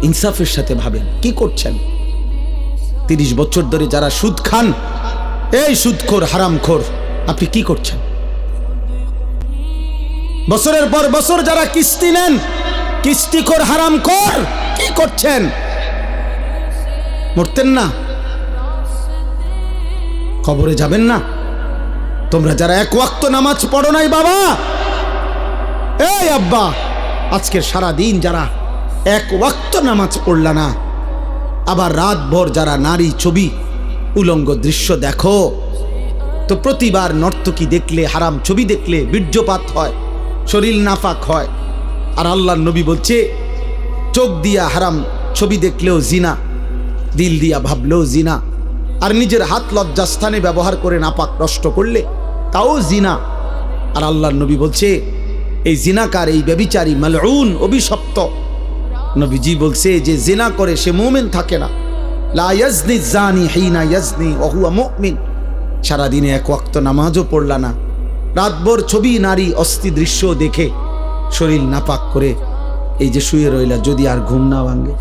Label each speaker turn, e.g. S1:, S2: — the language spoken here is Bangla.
S1: ইনসাফের সাথে ভাবেন কি করছেন। 30 বছর ধরে যারা সুদ খান, এই সুদখোর হারামখোর, আপনি কি করছেন? বছরের পর বছর যারা কিস্তি নেন, কিস্তিখোর হারামখোর, কি করছেন? মরতেন না? কবরে যাবেন না? তোমরা যারা এক ওয়াক্ত নামাজ পড়ো নাই বাবা, এই আব্বা, আজকের সারা দিন যারা এক ওয়াক্ত নামাজ পড়লা না, আবার রাত ভর যারা নারী ছবি উলঙ্গ দৃশ্য দেখো, তো প্রতিবার নর্তকী দেখলে, হারাম ছবি দেখলে বীর্যপাত হয়, শরীর নাফাক হয়। আর আল্লাহর নবী বলছে, চোখ দিয়া হারাম ছবি দেখলেও জিনা, দিল দিয়া ভাবলেও জিনা, আর নিজের হাত লজ্জাস্থানে ব্যবহার করে নাপাক নষ্ট করলে তাও জিনা। আর আল্লাহর নবী বলছে, এই জিনাকার, এই ব্যভিচারী, মালউন, অভিশপ্ত। নবীজি বলছে যে জিনা করে সে মুমিন থাকে না। লা ইয়াজনি জানি হিনা ইয়াজনি ওয়া হুয়া মুমিন। সারাদিনে এক ওয়াক্ত নামাজও পড়লা না, রাতভর ছবি, নারী, অস্থি দৃশ্য দেখে শরীর নাপাক করে এই যে শুয়ে রইলা, যদি আর ঘুম না ভাঙে।